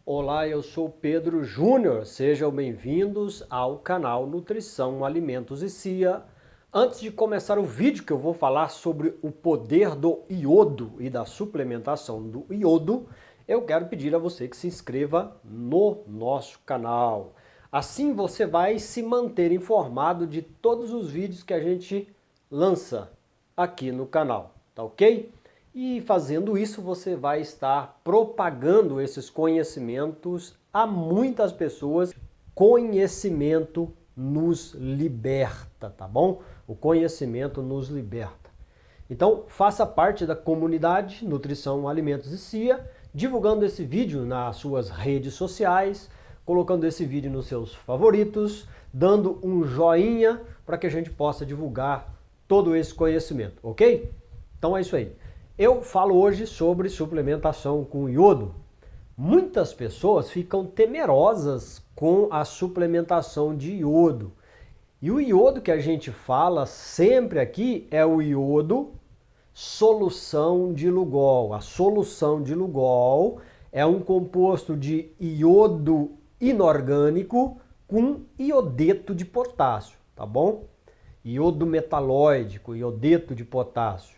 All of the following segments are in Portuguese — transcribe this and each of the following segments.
Olá, eu sou Pedro Júnior. Sejam bem-vindos ao canal Nutrição, Alimentos e CIA. Antes de começar o vídeo que eu vou falar sobre o poder do iodo e da suplementação do iodo, eu quero pedir a você que se inscreva no nosso canal. Assim você vai se manter informado de todos os vídeos que a gente lança aqui no canal, tá ok? E fazendo isso, você vai estar propagando esses conhecimentos a muitas pessoas. Conhecimento nos liberta, tá bom? O conhecimento nos liberta. Então, faça parte da comunidade Nutrição, Alimentos e CIA, divulgando esse vídeo nas suas redes sociais, colocando esse vídeo nos seus favoritos, dando um joinha para que a gente possa divulgar todo esse conhecimento, ok? Então é isso aí. Eu falo hoje sobre suplementação com iodo. Muitas pessoas ficam temerosas com a suplementação de iodo. E o iodo que a gente fala sempre aqui é o iodo solução de Lugol. A solução de Lugol é um composto de iodo inorgânico com iodeto de potássio, tá bom? Iodo metalóidico, iodeto de potássio.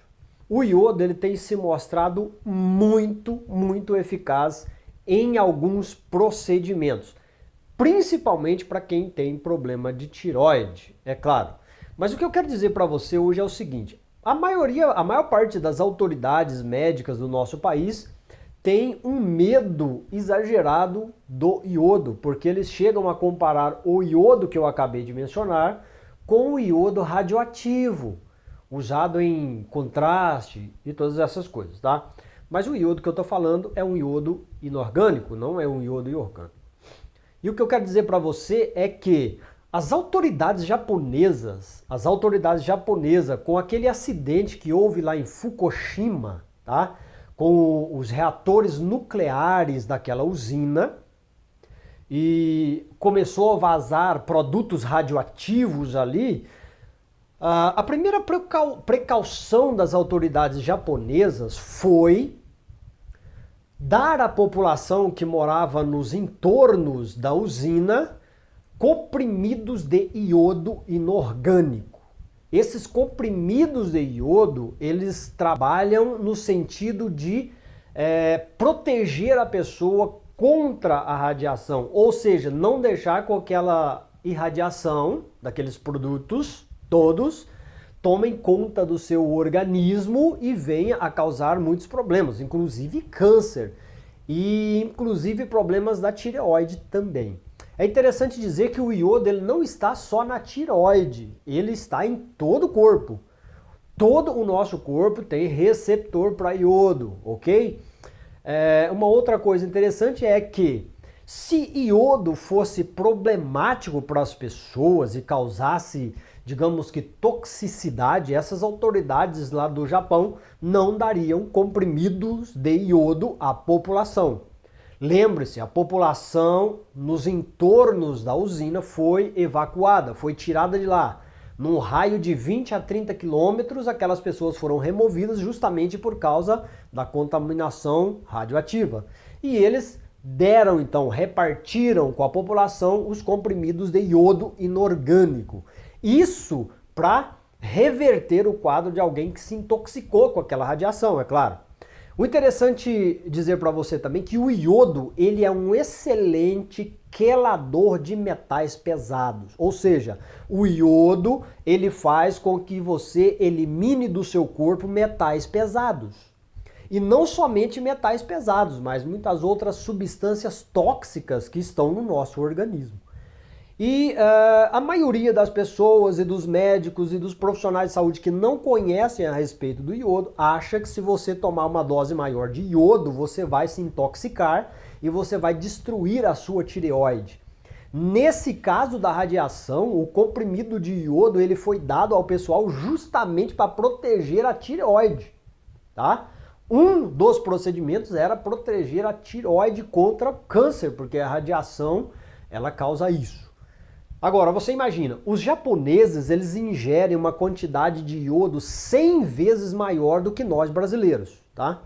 O iodo ele tem se mostrado muito eficaz em alguns procedimentos, principalmente para quem tem problema de tireoide, é claro. Mas o que eu quero dizer para você hoje é o seguinte: a maior parte das autoridades médicas do nosso país tem um medo exagerado do iodo, porque eles chegam a comparar o iodo que eu acabei de mencionar com o iodo radioativo, usado em contraste e todas essas coisas, tá? Mas o iodo que eu estou falando é um iodo inorgânico, não é um iodo orgânico. E o que eu quero dizer para você é que as autoridades japonesas, com aquele acidente que houve lá em Fukushima, tá? Com os reatores nucleares daquela usina, e começou a vazar produtos radioativos ali. A primeira precaução das autoridades japonesas foi dar à população que morava nos entornos da usina comprimidos de iodo inorgânico. Esses comprimidos de iodo, eles trabalham no sentido de proteger a pessoa contra a radiação, ou seja, não deixar com aquela irradiação daqueles produtos todos tomem conta do seu organismo e venha a causar muitos problemas, inclusive câncer e inclusive problemas da tireoide também. É interessante dizer que o iodo ele não está só na tireoide, ele está em todo o corpo. Todo o nosso corpo tem receptor para iodo, ok? Uma outra coisa interessante é que se iodo fosse problemático para as pessoas e causasse, digamos que, toxicidade, essas autoridades lá do Japão não dariam comprimidos de iodo à população. Lembre-se, a população nos entornos da usina foi evacuada, foi tirada de lá. Num raio de 20 a 30 quilômetros, aquelas pessoas foram removidas justamente por causa da contaminação radioativa. E eles repartiram com a população os comprimidos de iodo inorgânico. Isso para reverter o quadro de alguém que se intoxicou com aquela radiação, é claro. O interessante dizer para você também que o iodo ele é um excelente quelador de metais pesados. Ou seja, o iodo ele faz com que você elimine do seu corpo metais pesados. E não somente metais pesados, mas muitas outras substâncias tóxicas que estão no nosso organismo. E a maioria das pessoas e dos médicos e dos profissionais de saúde que não conhecem a respeito do iodo acha que se você tomar uma dose maior de iodo, você vai se intoxicar e você vai destruir a sua tireoide. Nesse caso da radiação, o comprimido de iodo ele foi dado ao pessoal justamente para proteger a tireoide, tá? Um dos procedimentos era proteger a tireoide contra câncer, porque a radiação ela causa isso. Agora, você imagina, os japoneses eles ingerem uma quantidade de iodo 100 vezes maior do que nós brasileiros, tá?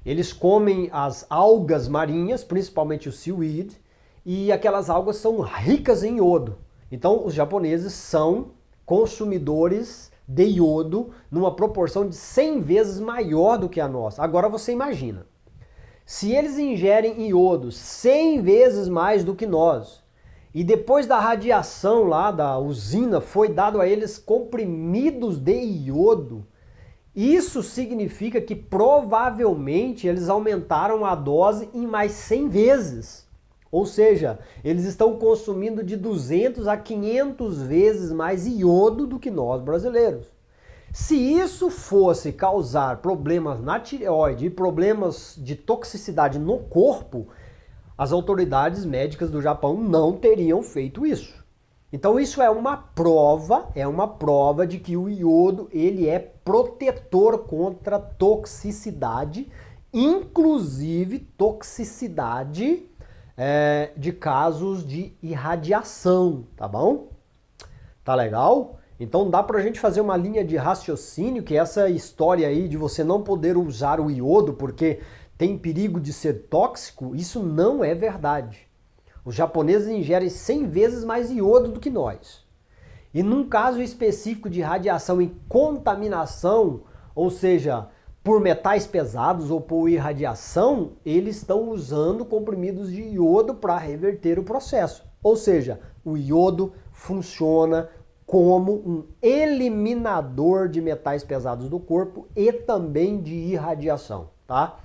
Eles comem as algas marinhas, principalmente o seaweed, e aquelas algas são ricas em iodo. Então os japoneses são consumidores de iodo numa proporção de 100 vezes maior do que a nossa. Agora você imagina, se eles ingerem iodo 100 vezes mais do que nós, e depois da radiação lá da usina foi dado a eles comprimidos de iodo, isso significa que provavelmente eles aumentaram a dose em mais 100 vezes. Ou seja, eles estão consumindo de 200 a 500 vezes mais iodo do que nós brasileiros. Se isso fosse causar problemas na tireoide e problemas de toxicidade no corpo, as autoridades médicas do Japão não teriam feito isso. Então isso é uma prova de que o iodo ele é protetor contra toxicidade, inclusive toxicidade de casos de irradiação, tá bom? Tá legal? Então dá pra gente fazer uma linha de raciocínio que essa história aí de você não poder usar o iodo porque tem perigo de ser tóxico, isso não é verdade. Os japoneses ingerem 100 vezes mais iodo do que nós. E num caso específico de radiação e contaminação, ou seja, por metais pesados ou por irradiação, eles estão usando comprimidos de iodo para reverter o processo. Ou seja, o iodo funciona como um eliminador de metais pesados do corpo e também de irradiação, tá?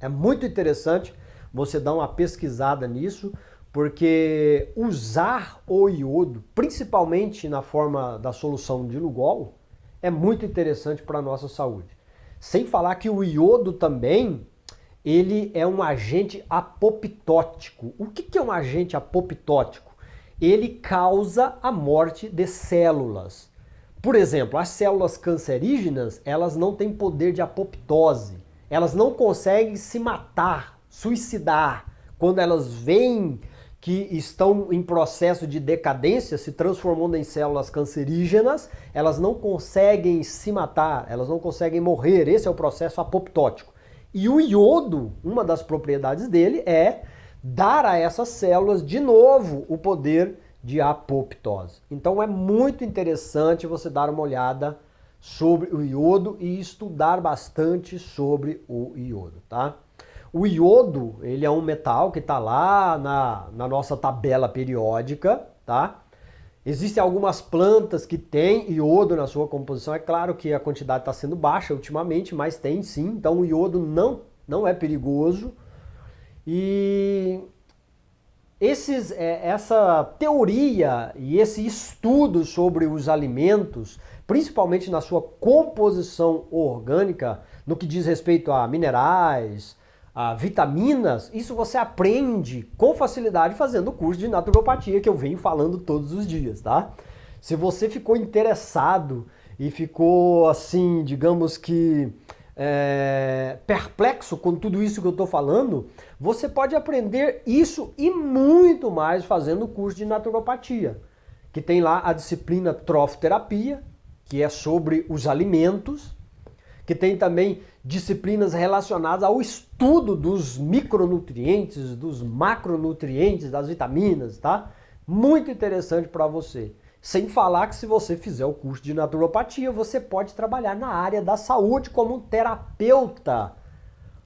É muito interessante você dar uma pesquisada nisso, porque usar o iodo, principalmente na forma da solução de Lugol, é muito interessante para a nossa saúde. Sem falar que o iodo também, ele é um agente apoptótico. O que é um agente apoptótico? Ele causa a morte de células. Por exemplo, as células cancerígenas, elas não têm poder de apoptose. Elas não conseguem se matar, suicidar. Quando elas veem que estão em processo de decadência, se transformando em células cancerígenas, elas não conseguem se matar, elas não conseguem morrer. Esse é o processo apoptótico. E o iodo, uma das propriedades dele é dar a essas células de novo o poder de apoptose. Então é muito interessante você dar uma olhada sobre o iodo e estudar bastante sobre o iodo, tá? O iodo, ele é um metal que está lá na nossa tabela periódica, tá? Existem algumas plantas que têm iodo na sua composição. É claro que a quantidade está sendo baixa ultimamente, mas tem sim. Então o iodo não é perigoso. E essa teoria e esse estudo sobre os alimentos, principalmente na sua composição orgânica, no que diz respeito a minerais, a vitaminas, isso você aprende com facilidade fazendo o curso de naturopatia que eu venho falando todos os dias, tá? Se você ficou interessado e ficou assim, digamos que perplexo com tudo isso que eu estou falando, você pode aprender isso e muito mais fazendo o curso de naturopatia, que tem lá a disciplina trofiterapia, que é sobre os alimentos, que tem também disciplinas relacionadas ao estudo dos micronutrientes, dos macronutrientes, das vitaminas, tá? Muito interessante para você. Sem falar que se você fizer o curso de naturopatia, você pode trabalhar na área da saúde como um terapeuta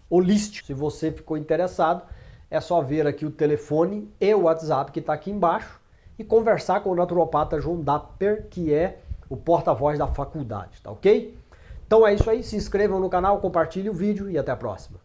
holístico. Se você ficou interessado, é só ver aqui o telefone e o WhatsApp que está aqui embaixo e conversar com o naturopata João Dapper, que é o porta-voz da faculdade, tá ok? Então é isso aí, se inscrevam no canal, compartilhe o vídeo e até a próxima.